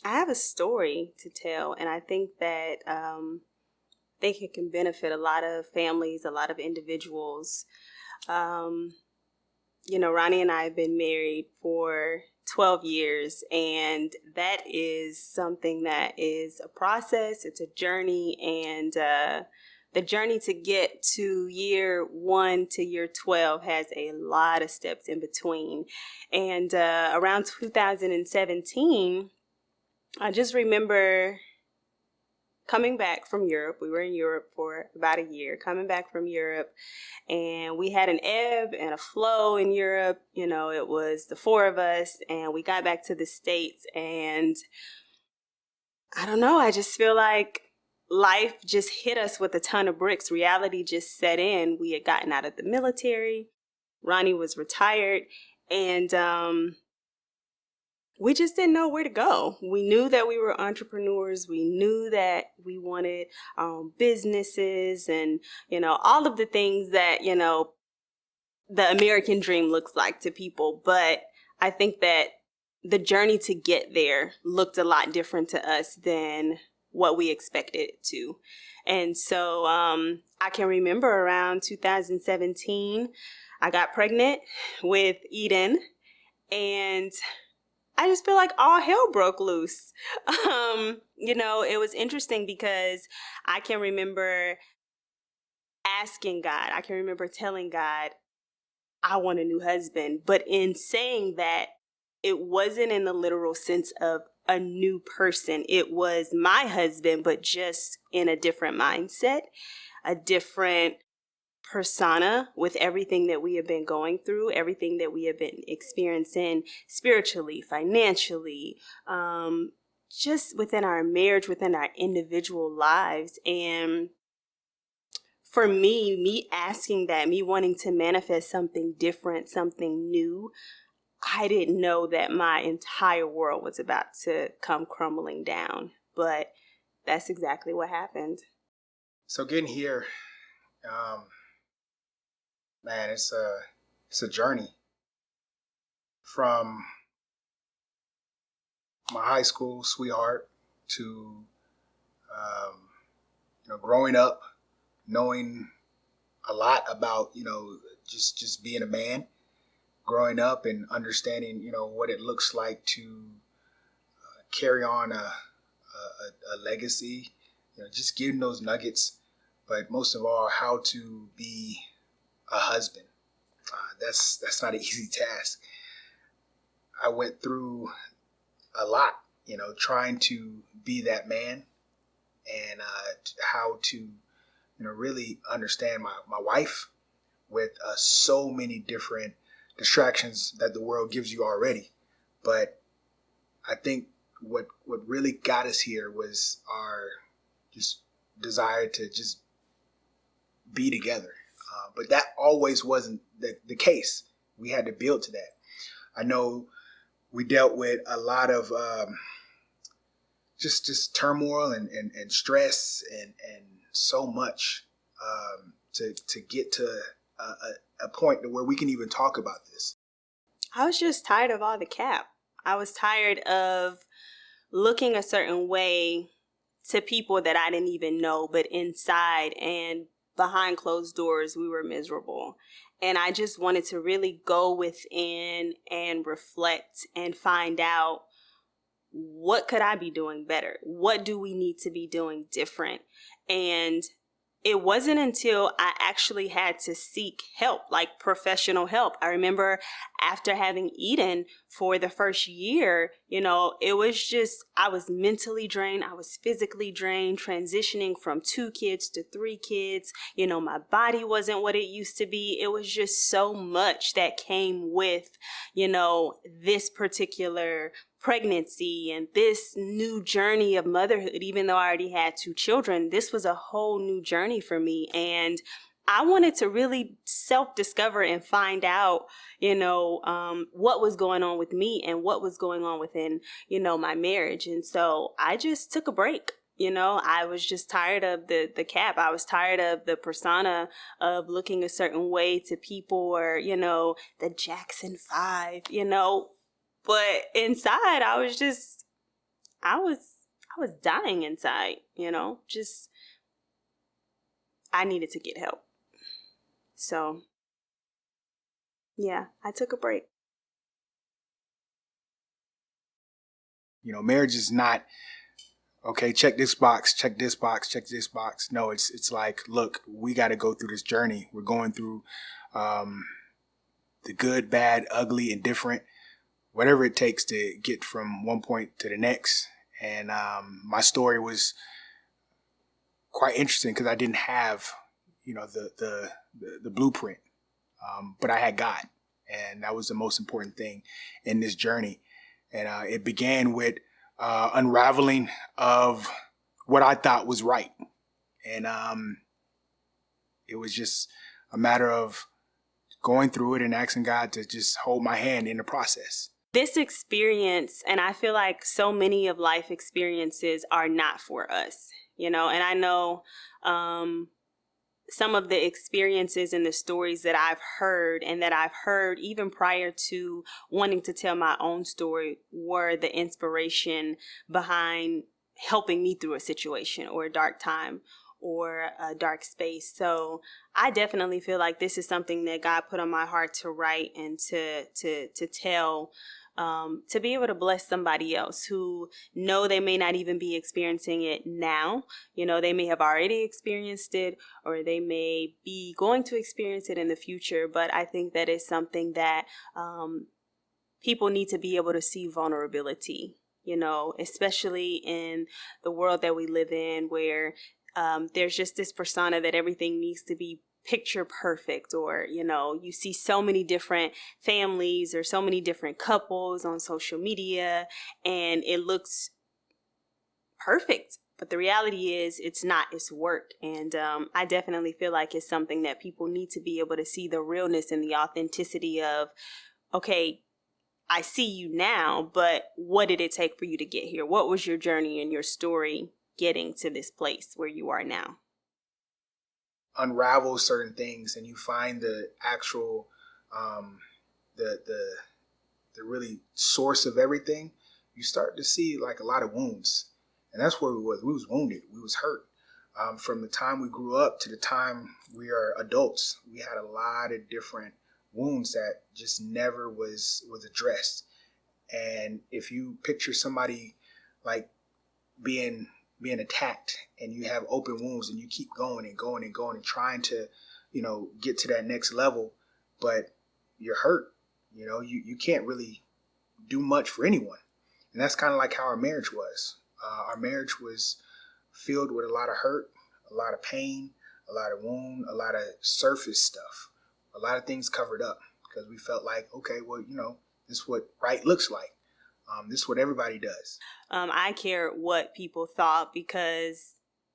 I have a story to tell, and I think that it can benefit a lot of families, a lot of individuals. Um, Ronnie and I have been married for 12 years, and that is something that is a process, it's a journey, and the journey to get to year 1 to year 12 has a lot of steps in between. And around 2017, I just remember coming back from Europe. We were in Europe for about a year, coming back from Europe, and we had an ebb and a flow in Europe. It was the four of us, and we got back to the States, and I don't know, I just feel like life just hit us with a ton of bricks. Reality just set in. We had gotten out of the military. Ronnie was retired, and we just didn't know where to go. We knew that we were entrepreneurs. We knew that we wanted businesses and, all of the things that, the American dream looks like to people. But I think that the journey to get there looked a lot different to us than what we expected it to. And so I can remember around 2017, I got pregnant with Eden, and I just feel like all hell broke loose. It was interesting because I can remember asking God, I can remember telling God, I want a new husband. But in saying that, it wasn't in the literal sense of a new person. It was my husband, but just in a different mindset, a different persona with everything that we have been going through, everything that we have been experiencing spiritually, financially, just within our marriage, within our individual lives. And for me asking that, me wanting to manifest something different, something new, I didn't know that my entire world was about to come crumbling down. But that's exactly what happened. So getting here, man, it's a journey from my high school sweetheart to growing up, knowing a lot about just being a man, growing up and understanding what it looks like to carry on a legacy, just getting those nuggets, but most of all, how to be a husband. That's not an easy task. I went through a lot, trying to be that man, and how to, really understand my wife with so many different distractions that the world gives you already. But I think what really got us here was our just desire to just be together. But that always wasn't the case. We had to build to that. I know we dealt with a lot of just turmoil and stress and so much to get to a point to where we can even talk about this. I was just tired of all the cap. I was tired of looking a certain way to people that I didn't even know, but inside and behind closed doors, we were miserable. And I just wanted to really go within and reflect and find out, what could I be doing better? What do we need to be doing different? And it wasn't until I actually had to seek help, like professional help. I remember after having Eden for the first year, it was just, I was mentally drained. I was physically drained, transitioning from 2 kids to 3 kids. My body wasn't what it used to be. It was just so much that came with, this particular pregnancy and this new journey of motherhood. Even though I already had 2 children, this was a whole new journey for me. And I wanted to really self-discover and find out, what was going on with me and what was going on within, my marriage. And so I just took a break. I was just tired of the cap. I was tired of the persona of looking a certain way to people, or, the Jackson 5, but inside, I was dying inside, just I needed to get help. So, yeah, I took a break. Marriage is not, okay, check this box, check this box, check this box. No, it's like, look, we got to go through this journey. We're going through the good, bad, ugly, indifferent, whatever it takes to get from one point to the next. And my story was quite interesting because I didn't have, the blueprint, but I had God, and that was the most important thing in this journey. And it began with unraveling of what I thought was right, and it was just a matter of going through it and asking God to just hold my hand in the process. This experience, and I feel like so many of life experiences are not for us, and I know some of the experiences and the stories that I've heard even prior to wanting to tell my own story were the inspiration behind helping me through a situation or a dark time or a dark space. So I definitely feel like this is something that God put on my heart to write and to tell, to be able to bless somebody else who know they may not even be experiencing it now. They may have already experienced it, or they may be going to experience it in the future. But I think that is something that people need to be able to see vulnerability, especially in the world that we live in, where there's just this persona that everything needs to be picture perfect, or you see so many different families or so many different couples on social media and it looks perfect, but the reality is it's not. It's work. And I definitely feel like it's something that people need to be able to see the realness and the authenticity of, okay, I see you now, but what did it take for you to get here? What was your journey and your story getting to this place where you are now? Unravel certain things, and you find the actual the really source of everything. You start to see like a lot of wounds, and that's where we was wounded, we was hurt. From the time we grew up to the time we are adults, we had a lot of different wounds that just never was addressed. And if you picture somebody like being attacked, and you have open wounds, and you keep going and going and going and trying to get to that next level, but you're hurt, you can't really do much for anyone. And that's kind of like how our marriage was. Our marriage was filled with a lot of hurt, a lot of pain, a lot of wound, a lot of surface stuff, a lot of things covered up, because we felt like, okay, well, this is what right looks like. This is what everybody does. I care what people thought, because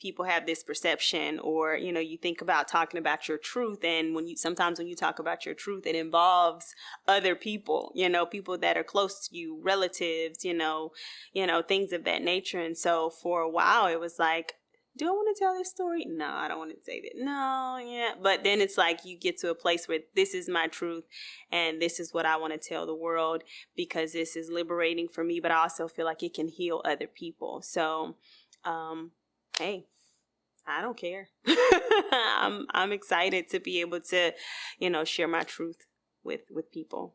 people have this perception, or you think about talking about your truth, and sometimes when you talk about your truth, it involves other people, people that are close to you, relatives, things of that nature. And so for a while it was like, do I want to tell this story? No, I don't want to say that. No, yeah. But then it's like you get to a place where this is my truth and this is what I want to tell the world, because this is liberating for me, but I also feel like it can heal other people. So, hey, I don't care. I'm excited to be able to, share my truth with people.